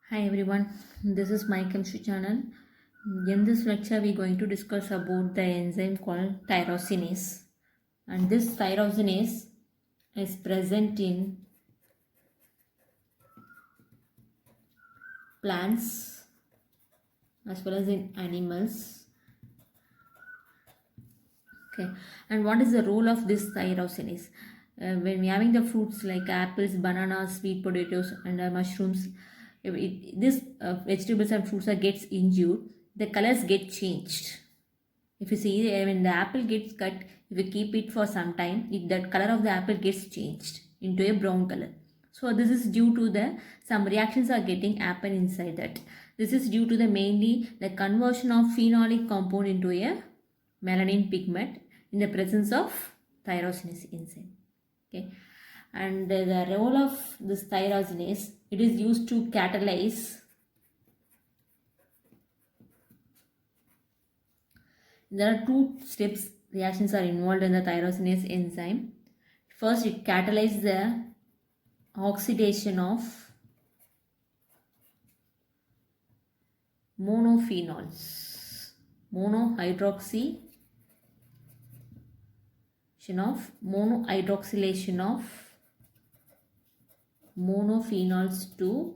Hi everyone, this is my chemistry channel. In this lecture, we are going to discuss about the enzyme called tyrosinase. And this tyrosinase is present in plants as well as in animals. Okay, and what is the role of this tyrosinase? When we are having the fruits like apples, bananas, sweet potatoes, and mushrooms, if this vegetables and fruits are gets injured, the colors get changed. If you see, when the apple gets cut, if you keep it for some time, the color of the apple gets changed into a brown color. So this is due to the some reactions are getting happen inside that. This is due to the mainly the conversion of phenolic compound into a melanin pigment in the presence of tyrosinase enzyme. Okay, and the role of this tyrosinase, it is used to catalyze. There are two steps reactions are involved in the tyrosinase enzyme. First, it catalyzes the oxidation of monophenols, monohydroxylation of monophenols to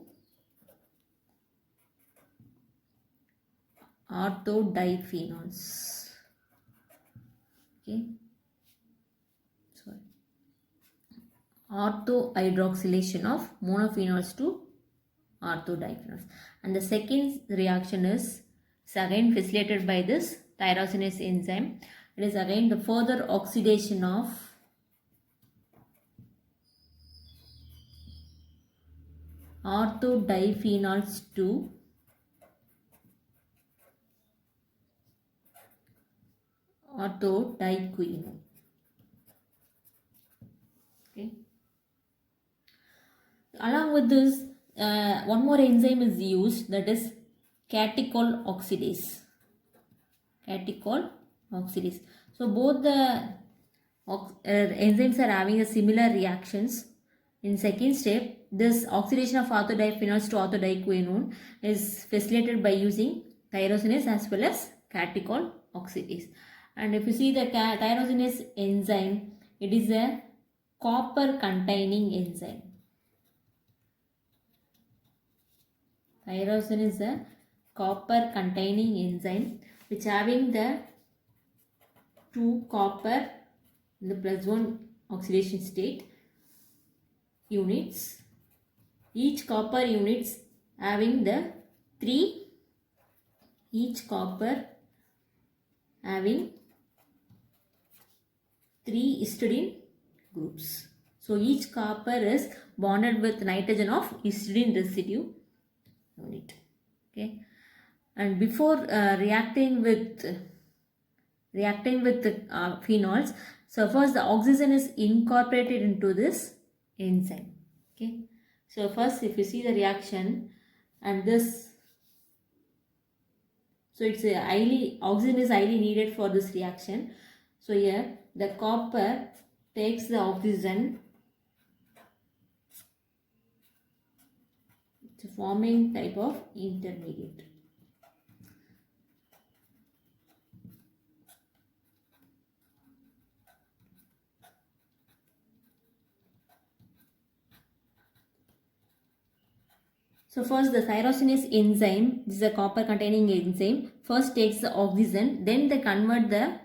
orthodiphenols. Okay, sorry, orthohydroxylation of monophenols to orthodiphenols. And the second reaction is again facilitated by this tyrosinase enzyme. It is again the further oxidation of orthodiphenols to orthodiquinone. Okay. Along with this, one more enzyme is used, that is catechol oxidase. Catechol oxidase. So both the enzymes are having a similar reactions. In second step, this oxidation of orthodiphenols to orthodiquinone is facilitated by using tyrosinase as well as catechol oxidase. And if you see the tyrosinase enzyme, it is a copper containing enzyme. Tyrosine is a copper containing enzyme which having the 2 copper in the +1 oxidation state units. Each copper units having the 3, each copper having 3 histidine groups. So each copper is bonded with nitrogen of histidine residue unit. Okay, and before reacting with phenols, so first the oxygen is incorporated into this enzyme. Okay, so first if you see the reaction and this, so it's a oxygen is highly needed for this reaction. So here the copper takes the oxygen, it's a forming type of intermediate. So first the tyrosinase enzyme, this is a copper containing enzyme, first takes the oxygen, then they convert the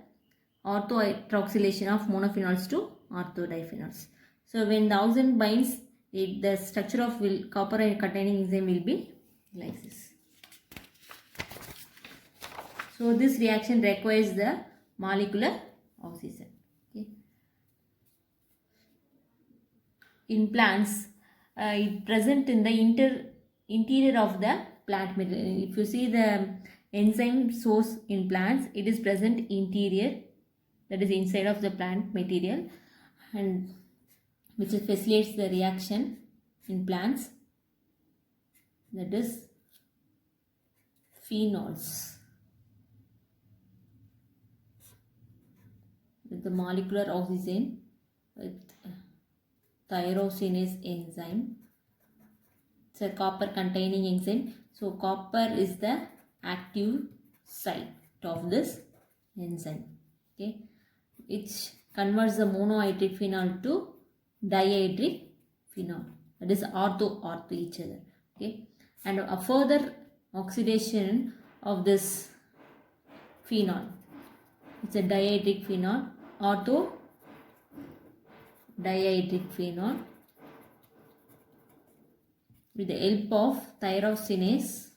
orthohydroxylation of monophenols to orthodiphenols. So when the oxygen binds, the structure of copper containing enzyme will be like this. So this reaction requires the molecular oxygen. Okay. In plants, it present in the interior of the plant material. If you see the enzyme source in plants, it is present interior, that is inside of the plant material, and which facilitates the reaction in plants, that is phenols with the molecular oxygen with tyrosinase enzyme It's a copper containing enzyme. So copper is the active site of this enzyme. Okay, which converts the monohydric phenol to dihydric phenol. That is ortho each other. Okay, and a further oxidation of this phenol. It's a dihydric phenol, ortho dihydric phenol, with the help of tyrosinase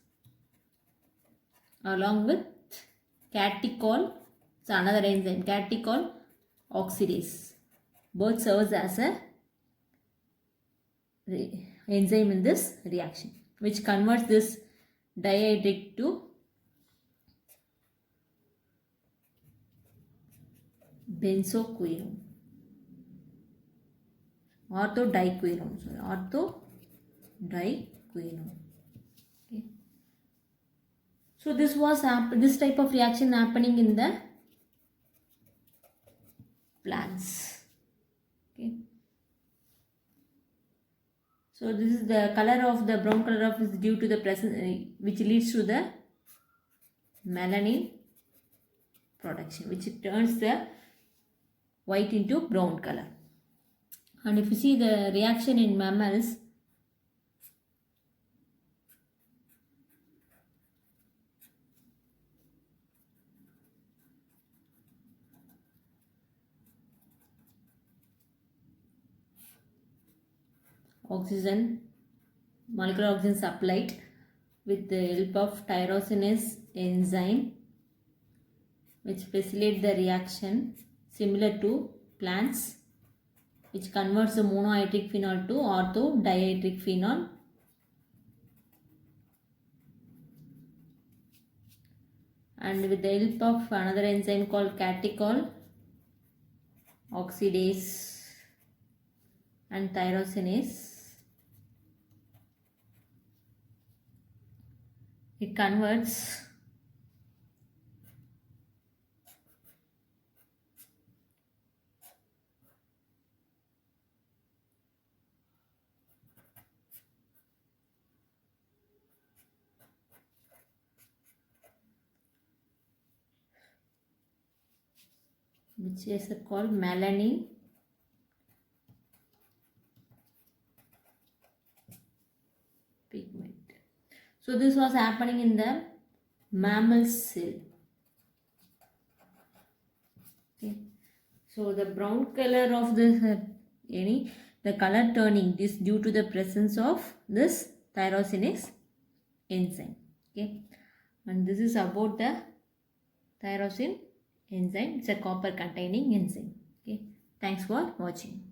along with catechol. It's another enzyme, catechol oxidase. Both serves as a enzyme in this reaction, which converts this dihydric to benzoquinone, orthodiquinone. Sorry, orthodiquinone. Okay. So this type of reaction happening in the plants. Okay. So this is the color of the brown color of is due to the presence which leads to the melanin production, which turns the white into brown color. And if you see the reaction in mammals, molecular oxygen supplied with the help of tyrosinase enzyme, which facilitate the reaction similar to plants, which converts the monohydric phenol to orthodihydric phenol, and with the help of another enzyme called catechol oxidase and tyrosinase, it converts which is called melanin pigment. So this was happening in the mammal cell. Okay. So the brown color of the the color turning is due to the presence of this tyrosinase enzyme. Okay, and this is about the tyrosine enzyme. It's a copper containing enzyme. Okay, thanks for watching.